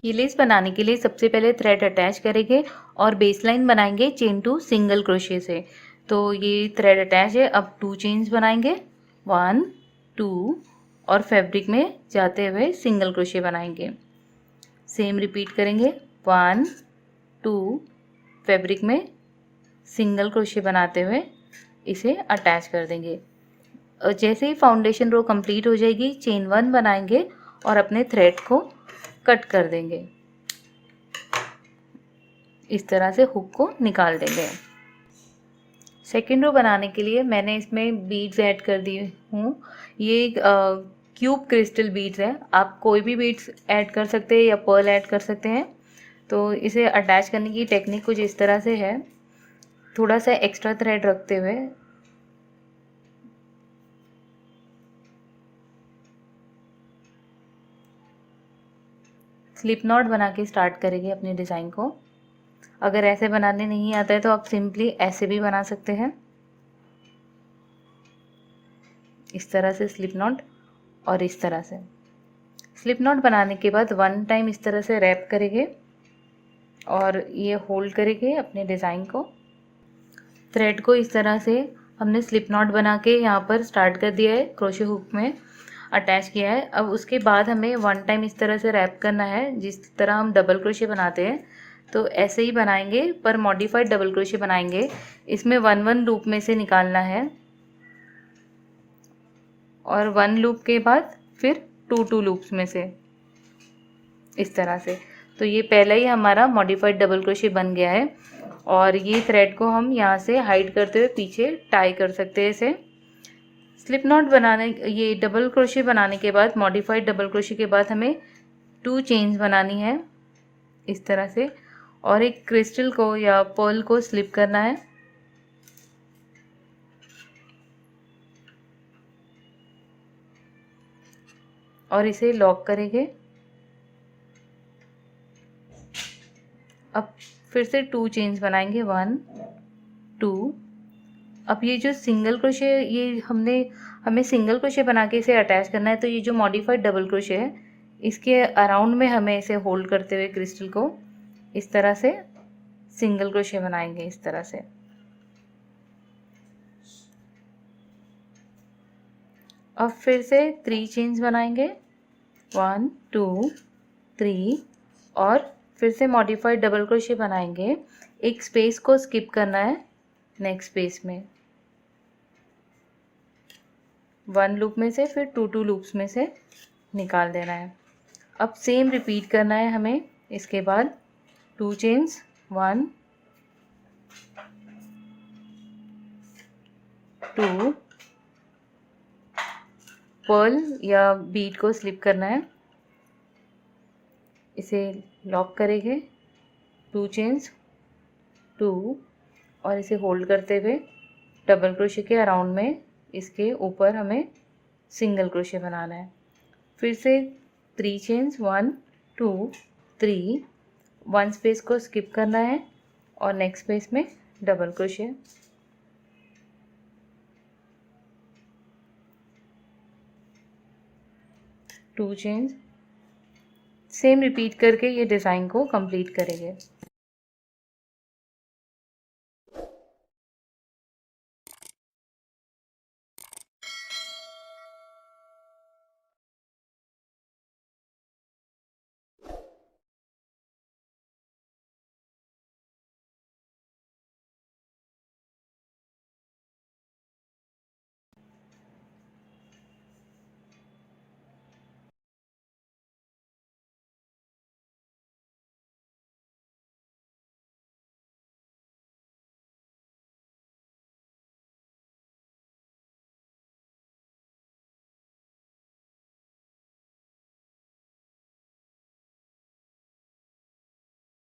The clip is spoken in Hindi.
ये लेस बनाने के लिए सबसे पहले थ्रेड अटैच करेंगे और बेस लाइन बनाएंगे चेन टू सिंगल क्रोशे से। तो ये थ्रेड अटैच है, अब 2 चेन्स बनाएंगे, 1 2 और फैब्रिक में जाते हुए सिंगल क्रोशे बनाएंगे। सेम रिपीट करेंगे, 1 2 फैब्रिक में सिंगल क्रोशे बनाते हुए इसे अटैच कर देंगे। जैसे ही फाउंडेशन रो कंप्लीट हो जाएगी, चेन 1 बनाएंगे और अपने थ्रेड को कट कर देंगे। इस तरह से हुक को निकाल देंगे। सेकेंड रो बनाने के लिए मैंने इसमें बीड्स ऐड कर दी हूँ। ये क्यूब क्रिस्टल बीड्स है, आप कोई भी बीड्स ऐड कर सकते हैं या पर्ल ऐड कर सकते हैं। तो इसे अटैच करने की टेक्निक कुछ इस तरह से है, थोड़ा सा एक्स्ट्रा थ्रेड रखते हुए स्लिप नॉट बना के स्टार्ट करेंगे अपने डिज़ाइन को। अगर ऐसे बनाने नहीं आता है तो आप सिंपली ऐसे भी बना सकते हैं, इस तरह से स्लिप नॉट और इस तरह से। स्लिप नॉट बनाने के बाद 1 टाइम इस तरह से रैप करेंगे और ये होल्ड करेंगे अपने डिज़ाइन को। थ्रेड को इस तरह से हमने स्लिप नॉट बना के यहाँ पर स्टार्ट कर दिया है, क्रोशे हुक में अटैच किया है। अब उसके बाद हमें 1 टाइम इस तरह से रैप करना है, जिस तरह हम डबल क्रोशे बनाते हैं तो ऐसे ही बनाएंगे, पर मॉडिफाइड डबल क्रोशे बनाएंगे। इसमें 1 लूप में से निकालना है और 1 लूप के बाद फिर 2 लूप्स में से, इस तरह से। तो ये पहला ही हमारा मॉडिफाइड डबल क्रोशे बन गया है और ये थ्रेड को हम यहाँ से हाइड करते हुए पीछे टाई कर सकते हैं इसे। स्लिप नॉट बनाने, ये डबल क्रोशे बनाने के बाद, मॉडिफाइड डबल क्रोशे के बाद हमें 2 चेन्स बनानी है इस तरह से, और एक क्रिस्टल को या पर्ल को स्लिप करना है और इसे लॉक करेंगे। अब फिर से 2 चेन्स बनाएंगे, 1 2। अब ये जो सिंगल क्रोशे, ये हमें सिंगल क्रोशे बना के इसे अटैच करना है। तो ये जो मॉडिफाइड डबल क्रोशे है, इसके अराउंड में हमें इसे होल्ड करते हुए क्रिस्टल को इस तरह से सिंगल क्रोशे बनाएंगे, इस तरह से। अब फिर से 3 चेन्स बनाएंगे, 1 2 3 और फिर से मॉडिफाइड डबल क्रोशे बनाएंगे। एक स्पेस को स्किप करना है, नेक्स्ट स्पेस में 1 लूप में से फिर 2 लूप्स में से निकाल देना है। अब सेम रिपीट करना है हमें। इसके बाद 2 चेन्स, 1 2, पर्ल या बीड को स्लिप करना है, इसे लॉक करेंगे, 2 चेन्स 2 और इसे होल्ड करते हुए डबल क्रोशे के अराउंड में इसके ऊपर हमें सिंगल क्रोशे बनाना है। फिर से 3 चेन्स, 1 2 3, 1 स्पेस को स्किप करना है और नेक्स्ट स्पेस में double crochet. To chains, same repeat करके ये डिज़ाइन को कंप्लीट करेंगे।